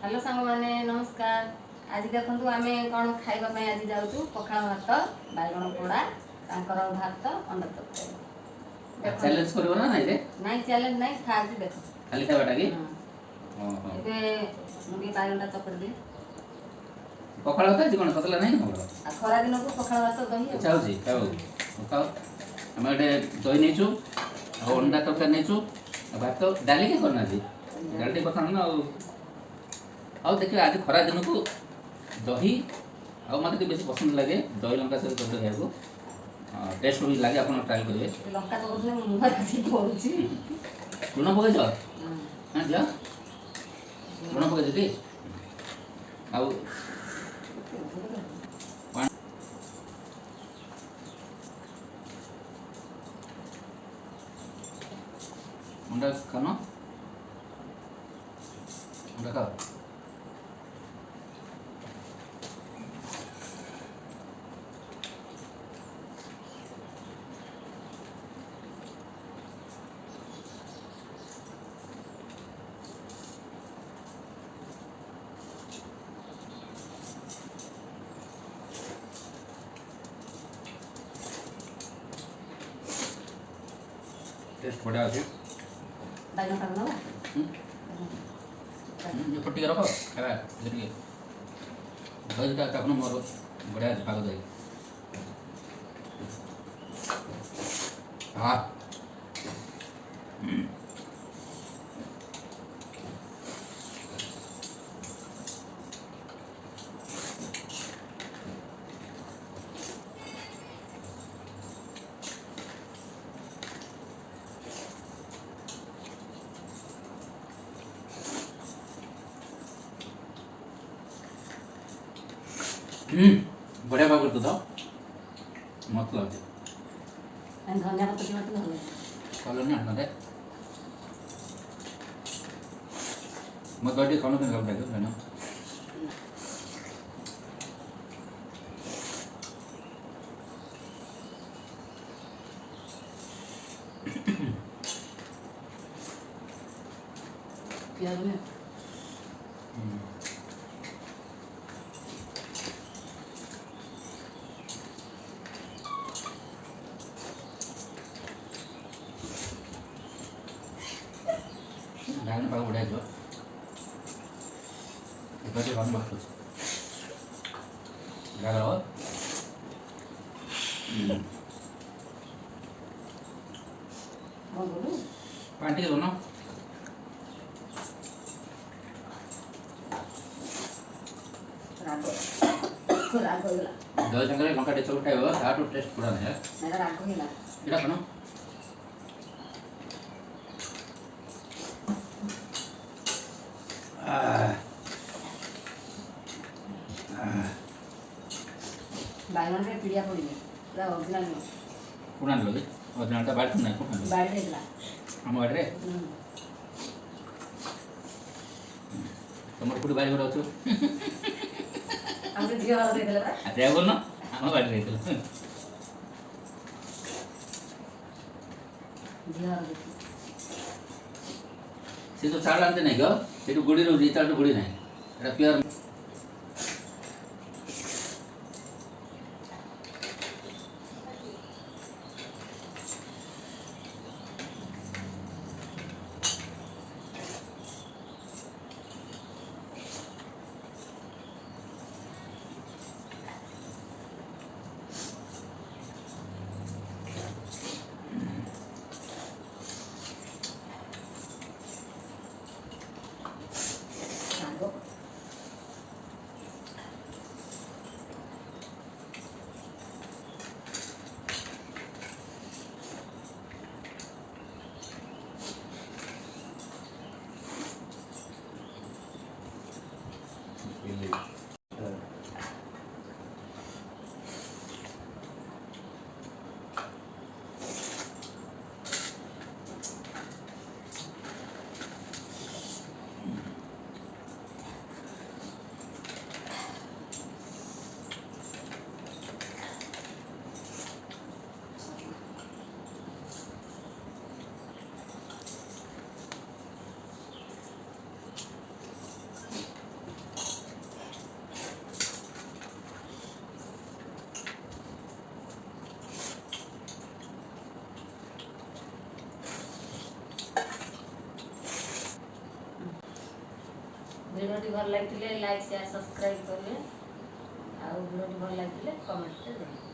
Hello सांग माने नमस्कार। आज देखंतु आमे कोन खाइबा में आज जाउछु पखाल भात बाइगण पोड़ा तांकर भात अंडा तरकारी। चैलेंज करबो ना नाही रे नहीं चैलेंज नहीं खाजी देखो खाली खाबाटा की हां एबे मुडी बाइगणटा चकर दे पखाल भात जी कोन पतला नाही हमरो आ खरा दिन को पखाल भात दही चाउजी खाओ हम एटे दही नेचु आ अंडा तरकारी नेचु भात डाली के करना जी डाली कथा ना आउ देखिए आज खरा दिन को दही आ मते बेसी पसंद लगे दही लंका से कर खाइबो टेस्ट भी लगे अपन ट्राई करिवे लंका तो बोलने मुंह से पड़ुची लुण पके जा हां जा लुण पके जति आउ अंडा खाना अंडा खाओ टेस्ट बढ़िया ଅଛି बाइगण काट ना ये फुटी रखो खावा जरिए दही का अपना मोर बढ़िया আছে पाग दही हां बढ़िया भाव करते तो मत लगे एंड धनिया पत्ता की मत भलो कलर ना ना मत बड़ी खाना के लग जाएगा ना प्याज में डालने पाग बढ़िया जो इधर से खाने बात डाल और बोलो पानी के ना राग होला दही संगे लंका टेस्ट उठाइबो ताटो टेस्ट पूरा है मेरा राग होला एटा कनो बाइगण रे पीड़िया पड़ी पूरा ओरिजिनल नो कुणान लोगे ओरिजिनल ता बात नहीं कुणान बाड़ी देला हम बाड़ी रे तमर पुडी बाड़ी घर अछु हमरे झियो वाला दे देला बा आ दे बोल ना हम बाड़ी रे झियो वाला दे से तो चाल आनते नहीं गो सेटु गुडी रो जीता तो गुडी नहीं एटा प्योर ଭିଡ଼ିଓଟି ଭଲ ଲାଗିଥିଲେ ଲାଇକ୍ ସେୟାର ସବସ୍କ୍ରାଇବ୍ କରିବେ। ଆଉ ଭିଡ଼ିଓଟି ଭଲ ଲାଗିଥିଲେ କମେଣ୍ଟରେ ଦେବେ।